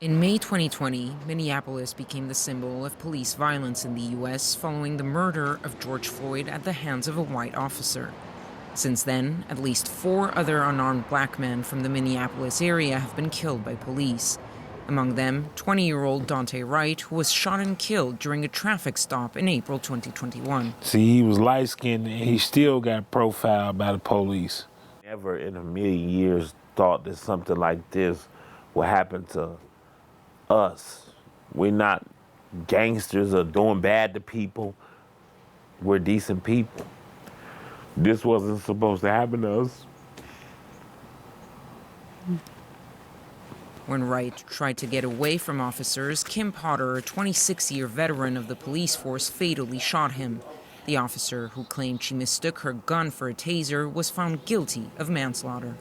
In May 2020, Minneapolis became the symbol of police violence in the U.S. following the murder of George Floyd at the hands of a white officer. Since then, at least 4 other unarmed black men from the Minneapolis area have been killed by police. Among them, 20-year-old Dante Wright, who was shot and killed during a traffic stop in April 2021. See, he was light-skinned and he still got profiled by the police. Never in a million years thought that something like this would happen to us. We're not gangsters or doing bad to people. We're decent people. This wasn't supposed to happen to us. When Wright tried to get away from officers, Kim Potter, a 26-year veteran of the police force, fatally shot him. The officer, who claimed she mistook her gun for a taser, was found guilty of manslaughter.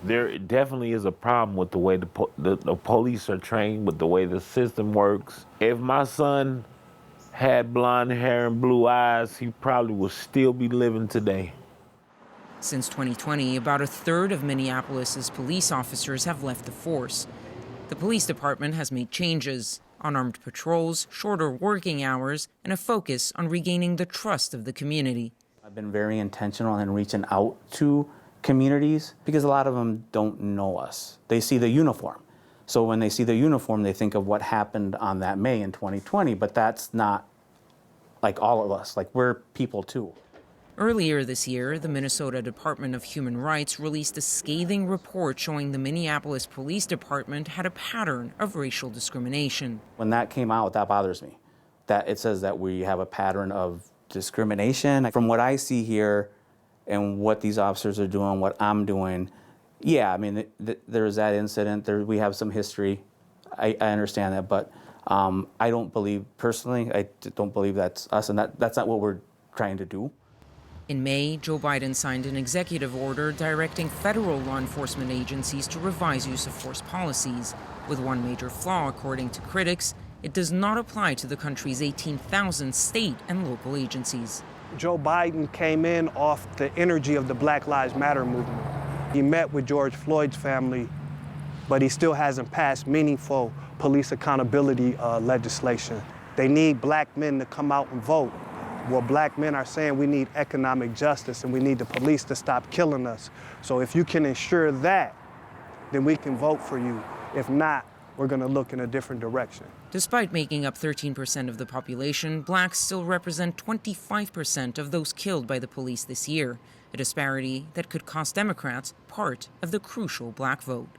There definitely is a problem with the way the police are trained, with the way the system works. If my son had blonde hair and blue eyes, he probably would still be living today. Since 2020, about a third of Minneapolis's police officers have left the force. The police department has made changes: unarmed patrols, shorter working hours, and a focus on regaining the trust of the community. I've been very intentional in reaching out to communities because a lot of them don't know us. They see the uniform. So when they see the uniform, they think of what happened on that May in 2020, but that's not like all of us. Like, we're people too. Earlier this year, the Minnesota Department of Human Rights released a scathing report showing the Minneapolis Police Department had a pattern of racial discrimination. When that came out, that bothers me. That it says that we have a pattern of discrimination. From what I see here and what these officers are doing, what I'm doing, yeah, I mean, there's that incident. We have some history. I understand that, but I don't believe, personally, I don't believe that's us, and that's not what we're trying to do. In May, Joe Biden signed an executive order directing federal law enforcement agencies to revise use of force policies. With one major flaw, according to critics: it does not apply to the country's 18,000 state and local agencies. Joe Biden came in off the energy of the Black Lives Matter movement. He met with George Floyd's family, but he still hasn't passed meaningful police accountability legislation. They need black men to come out and vote. Well, black men are saying we need economic justice and we need the police to stop killing us. So if you can ensure that, then we can vote for you. If not, we're going to look in a different direction. Despite making up 13% of the population, blacks still represent 25% of those killed by the police this year, a disparity that could cost Democrats part of the crucial black vote.